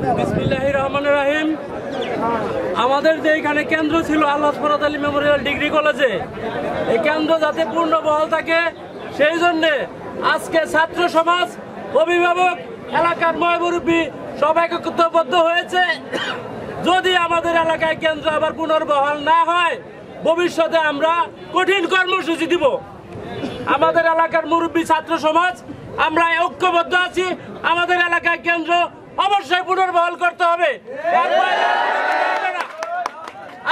বিসমিল্লাহির রহমানির রহিম। আমাদের যে এখানে কেন্দ্র ছিল আল্লাহ ফরহাদ আলী মেমোরিয়াল ডিগ্রি কলেজে, এই কেন্দ্র যাতে পূর্ণ বহাল থাকে সেই জন্যে আজকে ছাত্র সমাজ, অভিভাবক, এলাকার মুরব্বি সবাই একত্রবদ্ধ হয়েছে। যদি আমাদের এলাকায় কেন্দ্র আবার পুনর্বহাল না হয়, ভবিষ্যতে আমরা কঠিন কর্মসূচি দিব। আমাদের এলাকার মুরব্বী, ছাত্র সমাজ আমরা ঐক্যবদ্ধ আছি। আমাদের এলাকায় কেন্দ্র অবশ্যই পুনর্বহাল করতে হবে,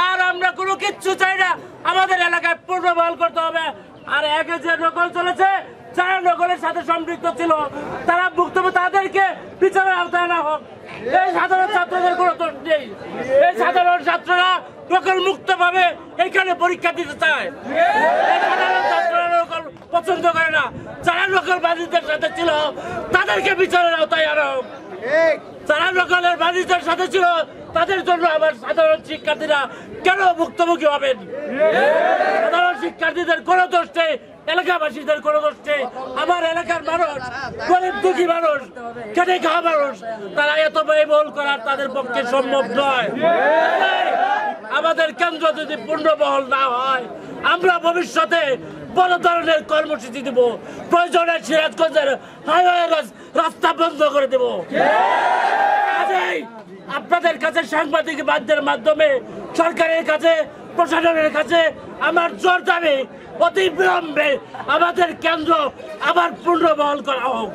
আর আমরা কোনো কিচ্ছু চাই না। আমাদের এলাকায় পুনর্বহাল করতে হবে। আর একে যে নকল চলেছে, যারা নকলের সাথে সম্পৃক্ত ছিল তারা ভুক্তভোগী, তাদেরকে বিচারের আওতায় আনা হোক। এই সাধারণ ছাত্রদের কোনো দোষ নেই। এই সাধারণ ছাত্ররা নকল মুক্ত ভাবে এখানে পরীক্ষা দিতে চায়। এই সাধারণ ছাত্ররা নকল পছন্দ করে না। যারা নকলবাজিদের সাথে ছিল তাদেরকে বিচারের আওতায় আনা হোক। যারা নকলের বাজিদের সাথে ছিল তাদের জন্য আবার সাধারণ শিক্ষার্থীরা কেন ভুক্তভোগী হবেন? সাধারণ শিক্ষার্থীদের কোনো দোষ নেই, এলাকাবাসীদের কোনো দোষ নেই। আমার এলাকার মানুষ, গরিব দুঃখী মানুষ, খেটে খাওয়া মানুষ, তারা এত ব্যয়বহুল করার তাদের পক্ষে সম্ভব নয়। আমাদের কেন্দ্র যদি পূর্ণবহাল না হয়, আমরা ভবিষ্যতে বড় ধরনের কর্মসূচি দেব। প্রয়োজনে সিরাজগঞ্জের হাইওয়ে রাস্তা বন্ধ করে দেব। আপনাদের কাছে, সাংবাদিক মাধ্যমের মাধ্যমে, সরকারের কাছে, প্রশাসনের কাছে আমার জোর দাবি, অতি বিলম্বে আমাদের কেন্দ্র আবার পুনর্বহাল করা হোক।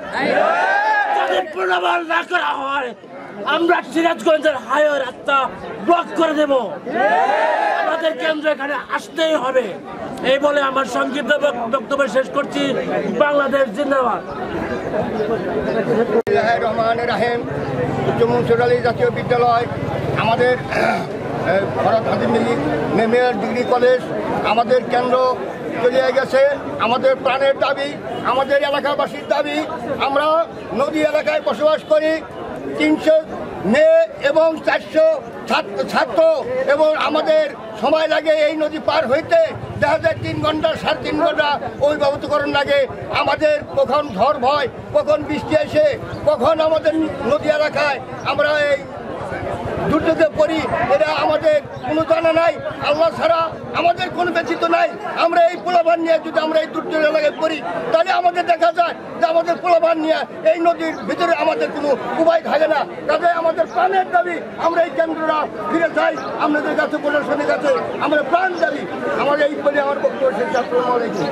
যদি পুনর্বহাল না করা হয়, আমরা সিরাজগঞ্জের হাইওয়ে রাস্তা ব্লক করে দেব। আমাদের কেন্দ্র এখানে আসতেই হবে। এই বলে আমার সংক্ষিপ্ত বক্তব্য শেষ করছি। বাংলাদেশ জিন্দাবাদ। রহমানির রহিম। উচ্চ মনসুর আলী জাতীয় বিদ্যালয়, আমাদের Farhad Ali Memorial degree college, আমাদের কেন্দ্র চলে গেছে। আমাদের প্রাণের দাবি, আমাদের এলাকাবাসীর দাবি। আমরা নদী এলাকায় বসবাস করি। 300 মেয়ে এবং 400 ছাত্র, এবং আমাদের সময় লাগে এই নদী পার হইতে। দেখা যায় 3 ঘন্টা, 3.5 ঘন্টা অভিভাবকরণ লাগে। আমাদের কখন ঝড় ভয়, কখন বৃষ্টি এসে, কখন আমাদের নদী এলাকায় আমরা এই দুর্যোগে পড়ি, এটা আমাদের কোনো জানা নাই। আল্লাহ ছাড়া আমাদের কোনো ব্যতীত নাই। আমরা এই পোলাবান নিয়ে যদি আমরা এই দুর্যোগ এলাকায় পড়ি, তাহলে আমাদের দেখা যায় যে আমাদের পোলাবান নিয়ে এই নদীর ভিতরে আমাদের কোনো উপায় থাকে না। কাজে আমাদের প্রাণের দাবি, আমরা এই কেন্দ্ররা ফিরে চাই আপনাদের কাছে, প্রশাসনের কাছে আমরা প্রাণ দাবি। আমার এই বলে আমার বক্তব্য শেষ। আসসালামু আলাইকুম।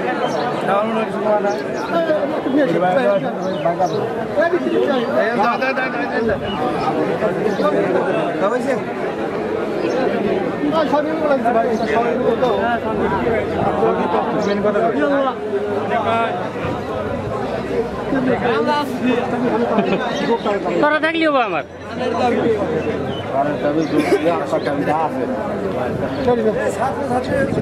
তোরা থাকলেও আমার